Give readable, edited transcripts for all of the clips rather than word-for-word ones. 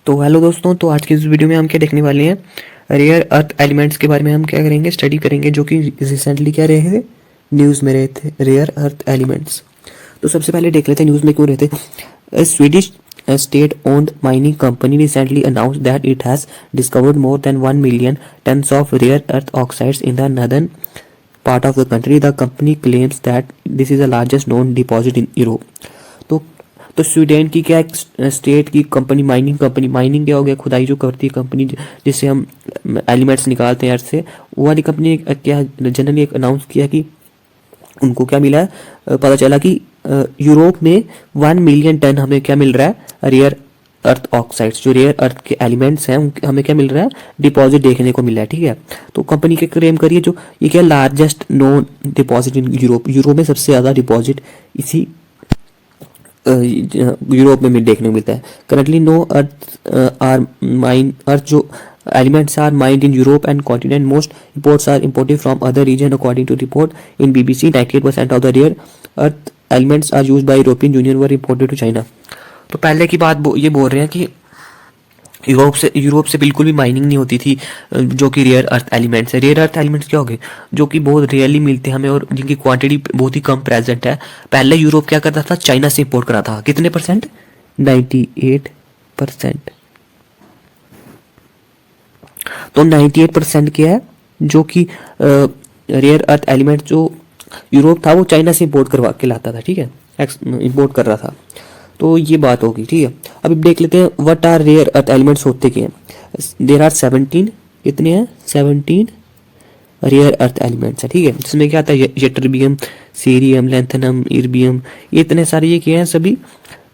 तो हेलो दोस्तों, तो आज की इस वीडियो में हम क्या देखने वाले हैं, रेयर अर्थ एलिमेंट्स के बारे में हम क्या करेंगे, स्टडी करेंगे, जो कि रिसेंटली क्या रहे थे, न्यूज़ में रहे थे रेयर अर्थ एलिमेंट्स। तो सबसे पहले देख लेते हैं न्यूज़ में क्यों रहे थे। Swedish state owned mining company recently announced that it has discovered more than 1 million tonnes of rare earth oxides in the northern part of the country. The company claims that this is the largest known deposit in Europe. तो Sweden की क्या एक state की company, mining क्या हो गया, खुदाई जो करती है कंपनी, जिससे हम एलिमेंट्स निकालते हैं अर्थ से, वो वाली कंपनी ने क्या जनरली एक अनाउंस किया कि उनको क्या मिला है, पता चला कि यूरोप में 1 मिलियन टन हमें क्या मिल रहा है, रेयर अर्थ ऑक्साइड्स, जो रेयर अर्थ के एलिमेंट्स हैं हमें क्या मिल रहा है, डिपॉजिट देखने को मिला है। ठीक है, तो कंपनी के क्लेम करिए जो ये क्या largest known deposit in Europe में सबसे ज़्यादा डिपॉजिट इसी यूरोप में देखने को मिलता है। करंटली नो अर्थ जो elements are mined in Europe and continent. Most imports are imported from other region according to report in BBC। 98% of the rare earth elements are used by European Union were imported to China. तो पहले की बात ये बोल रहे हैं कि Europe से बिल्कुल भी माइनिंग नहीं होती थी, जो कि रेयर अर्थ एलिमेंट्स है। रेयर अर्थ एलिमेंट्स क्या हो गए, जो कि बहुत रेयरली मिलते हैं हमें और जिनकी क्वांटिटी बहुत ही कम प्रेजेंट है। पहले यूरोप क्या करता था, चाइना से इंपोर्ट करा था। कितने परसेंट, 98%। तो 98% क्या है, जो कि रेयर अर्थ एलिमेंट जो यूरोप था वो चाइना से इंपोर्ट करवा के लाता था। ठीक है, इंपोर्ट कर रहा था। तो ये बात होगी। ठीक है, अभी देख लेते हैं what are rare earth elements होते क्या हैं। देयर आर 17, कितने हैं, 17 रेयर अर्थ एलिमेंट्स है। ठीक है, जिसमें क्या आता है, यट्टरबियम, सीरियम, लैंथनम, इर्बियम, ये इतने सारे ये क्या हैं, सभी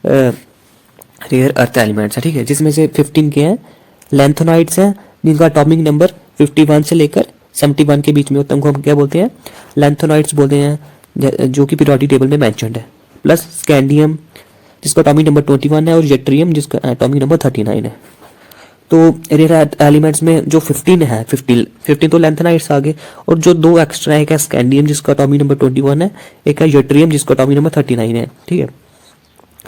रेयर अर्थ एलिमेंट्स है। ठीक है, जिसमें से 15 के हैं लैंथोनाइड्स हैं, जिनका एटॉमिक नंबर 51 से लेकर 71 के बीच में होता है। उनको हम क्या बोलते हैं, लैंथोनाइड्स बोलते हैं, जो कि पीरियोडिक टेबल में मेंशन्ड है। प्लस स्कैंडियम, जिसका एटॉमिक नंबर 21 है, और जेट्रियम, जिसका एटॉमिक नंबर 39 है। तो रेयर एलिमेंट्स में जो 15 है, 15 तो लैंथेनाइट्स आ गए, और जो दो एक्स्ट्रा है, एक है स्कैंडियम जिसका एटॉमिक नंबर 21 है, एक है जेट्रियम जिसका एटॉमिक नंबर 39 है। ठीक है,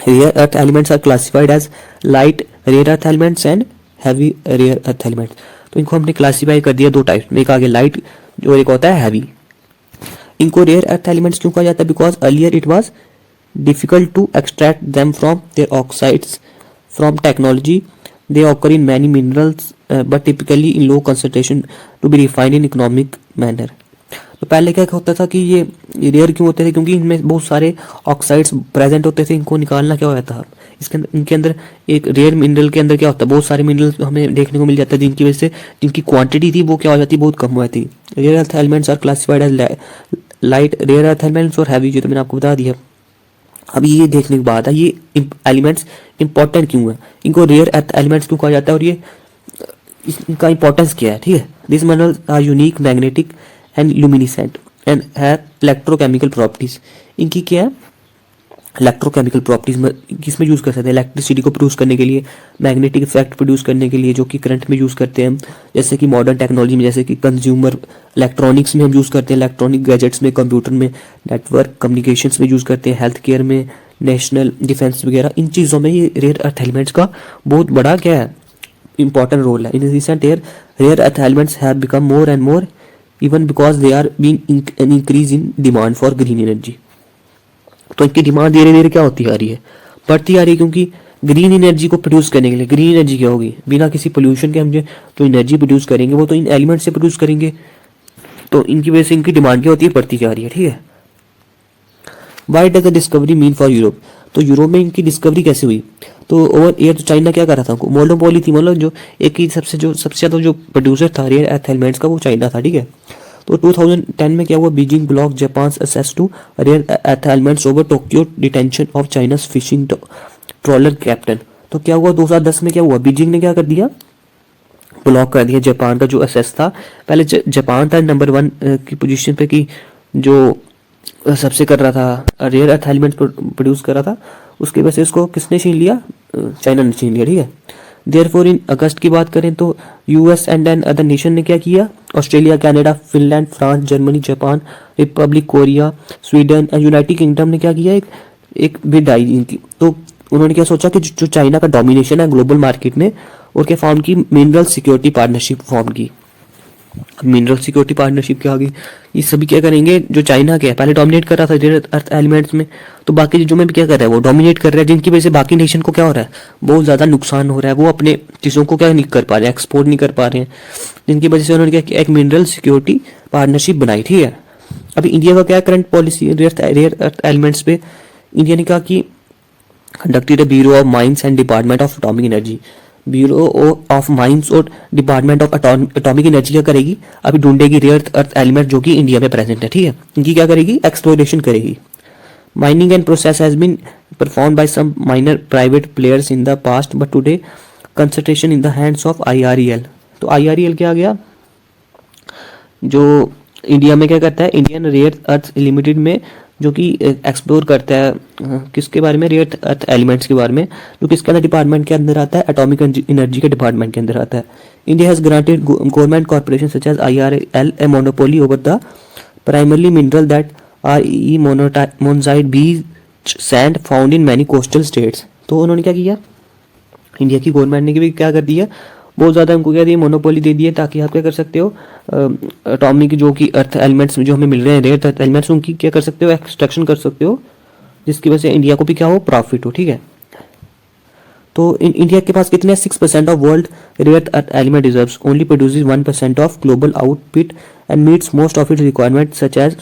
rare earth elements are classified as light rare earth elements and heavy rare earth elements. तो इनको हमने क्लासीफाई कर दिया दो टाइप्स में, एक आगे लाइट और एक होता है हैवी। इनको रेयर अर्थ एलिमेंट्स क्यों कहा जाता है, because earlier it was difficult to extract them from their oxides from technology. They occur in many minerals but typically in low concentration to be refined in economic manner. तो पहले क्या होता था कि ये रेयर क्यों होते थे, क्योंकि इनमें बहुत सारे ऑक्साइड्स प्रेजेंट होते थे। इनको निकालना क्या होता था, इनके अंदर एक रेयर मिनरल के अंदर क्या होता है, बहुत सारे मिनरल्स हमें देखने को मिल जाता है, जिनकी वजह से जिनकी क्वांटिटी थी वो क्या हो जाती, बहुत कम हो जाती। Rare earth elements are classified as light rare earth elements और हैवी, जो तो मैंने आपको बता दिया। अब ये देखने की बात है, ये एलिमेंट्स इंपॉर्टेंट क्यों है, इनको रेयर अर्थ एलिमेंट्स क्यों कहा जाता है, और ये इनका इंपॉर्टेंस क्या है। ठीक है, this minerals are unique, magnetic and luminescent and have electrochemical properties. इनकी क्या है, इलेक्ट्रोकेमिकल प्रॉपर्टीज में किसमें यूज़ कर सकते हैं, इलेक्ट्रिसिटी को प्रोड्यूस करने के लिए, मैग्नेटिक इफेक्ट प्रोड्यूस करने के लिए, जो कि करंट में यूज़ करते हैं, जैसे कि मॉडर्न टेक्नोलॉजी में, जैसे कि कंज्यूमर इलेक्ट्रॉनिक्स में हम यूज़ करते हैं, इलेक्ट्रॉनिक गैजेट्स में, कंप्यूटर में, नेटवर्क कम्युनिकेशंस में यूज़ करते हैं, हेल्थ केयर में, नेशनल डिफेंस वगैरह, इन चीज़ों में ये रेयर अर्थ एलिमेंट्स का बहुत बड़ा क्या है, इंपॉर्टेंट रोल है। In recent year rare earth elements have become more and more even because they are being an increase in demand for green energy. तो इनकी डिमांड धीरे धीरे क्या होती आ रही है, बढ़ती आ रही है, क्योंकि ग्रीन एनर्जी को प्रोड्यूस करने के लिए, ग्रीन एनर्जी क्या होगी, बिना किसी पोल्यूशन के हम जो एनर्जी प्रोड्यूस करेंगे वो तो इन एलिमेंट से प्रोड्यूस करेंगे। तो इनकी वजह से इनकी डिमांड क्या होती है, बढ़ती जा रही है। ठीक है, why does the discovery mean for Europe. तो यूरोप में इनकी डिस्कवरी कैसे हुई, तो ओवर एयर तो चाइना क्या कर रहा था, मोनोपोली थी, मतलब जो एक ही सबसे ज़्यादा जो प्रोड्यूसर था रेयर अर्थ एलिमेंट्स का वो चाइना था। ठीक है, तो 2010 में क्या हुआ, Beijing block Japan access to rare earth elements over Tokyo detention of China's fishing trawler captain. तो क्या हुआ, 2010 में क्या हुआ, बीजिंग ने क्या कर दिया, ब्लॉक कर दिया जापान का जो एक्सेस था। पहले जापान था नंबर 1 की पोजीशन पे, कि जो सबसे कर रहा था रेयर अर्थ एलिमेंट्स प्रोड्यूस कर रहा था, उसके वजह से इसको किसने छीन लिया, चाइना ने छीन लिया। ठीक है, देयरफॉर इन अगस्त की बात करें तो US and an other nation ने क्या किया, Australia, Canada, Finland, France, Germany, Japan, Republic Korea, Sweden and United Kingdom ने क्या किया, एक बिड आई इनकी। तो उन्होंने क्या सोचा कि जो चाइना का डोमिनेशन है ग्लोबल मार्केट में, और क्या फॉर्म की, मिनरल सिक्योरिटी पार्टनरशिप फॉर्म की। मिनरल सिक्योरिटी पार्टनरशिप क्या होगी, ये सभी क्या करेंगे, जो चाइना के है पहले डोमिनेट कर रहा था रेयर अर्थ एलिमेंट्स में, तो बाकी चीज़ों में भी क्या कर रहा है, वो डोमिनेट कर रहा है, जिनकी वजह से बाकी नेशन को क्या हो रहा है, बहुत ज़्यादा नुकसान हो रहा है, वो अपने चीज़ों को क्या नहीं कर पा रहे हैं, एक्सपोर्ट नहीं कर पा रहे हैं, जिनकी वजह से उन्होंने क्या किया, एक मिनरल सिक्योरिटी पार्टनरशिप बनाई, ठीक है। अभी इंडिया का क्या करंट पॉलिसी है रेयर अर्थ एलिमेंट्स पे, इंडिया ने कहा कि conducted a bureau of mines and department of atomic energy, bureau of mines और डिपार्टमेंट ऑफ एटॉमिक एनर्जी क्या करेगी, अभी ढूंढेगी रेयर अर्थ एलिमेंट जो कि इंडिया में प्रेजेंट है, ठीक है। इनकी क्या करेगी, एक्सप्लोरेशन करेगी। Mining and process has been perform by some minor private players in the past but today concentration in the hands of IREL। तो IREL क्या आ गया, जो इंडिया में क्या करता है, इंडियन रेयर अर्थ लिमिटेड में, जो कि एक्सप्लोर करता है किसके बारे में, रेयर अर्थ एलिमेंट्स के बारे में, जो किसके अंदर डिपार्टमेंट के अंदर आता है, एटॉमिक एनर्जी के डिपार्टमेंट के अंदर आता है। India has granted government corporation such as IREL a monopoly over the primarily mineral that are monazite beach sand found in many coastal states. तो उन्होंने क्या किया, इंडिया की गवर्नमेंट ने भी क्या कर दिया, बहुत ज़्यादा उनको क्या दिया, मोनोपोली दे दिए, ताकि आप क्या कर सकते हो, एटॉमिक जो कि अर्थ एलिमेंट्स जो हमें मिल रहे हैं, रेयर अर्थ एलिमेंट्स, उनकी क्या कर सकते हो, एक्सट्रैक्शन कर सकते हो, जिसकी वजह से इंडिया को भी क्या हो, प्रॉफिट हो, ठीक है। तो इंडिया के पास कितने 6% of world rare earth element reserves, only produces 1% of global output and meets most of its requirement such as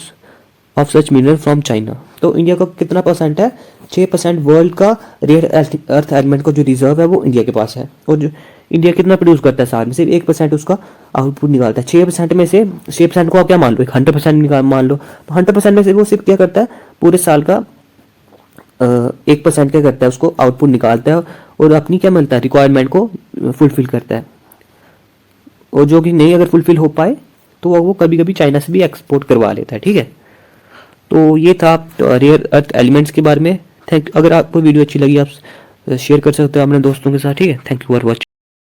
of such mineral from China. तो इंडिया का कितना परसेंट है, 6% वर्ल्ड का रेयर अर्थ एलिमेंट का जो रिजर्व है वो India के पास है। और जो इंडिया कितना प्रोड्यूस करता है साल में, सिर्फ 1% उसका आउटपुट निकालता है। 6% में से 6% को आप क्या मान लो, 100% निकाल मान लो, तो 100% में से वो सिर्फ क्या करता है, पूरे साल का 1% क्या करता है, उसको आउटपुट निकालता है और अपनी क्या मिलता है, रिक्वायरमेंट को फुलफिल करता है। और जो कि नहीं अगर फुलफिल हो पाए तो वो कभी कभी चाइना से भी एक्सपोर्ट करवा लेता है, ठीक है। तो ये था रेयर अर्थ एलिमेंट्स के बारे में। अगर आपको वीडियो अच्छी लगी आप शेयर कर सकते हो अपने दोस्तों के साथ, ठीक है। Thank you for watching.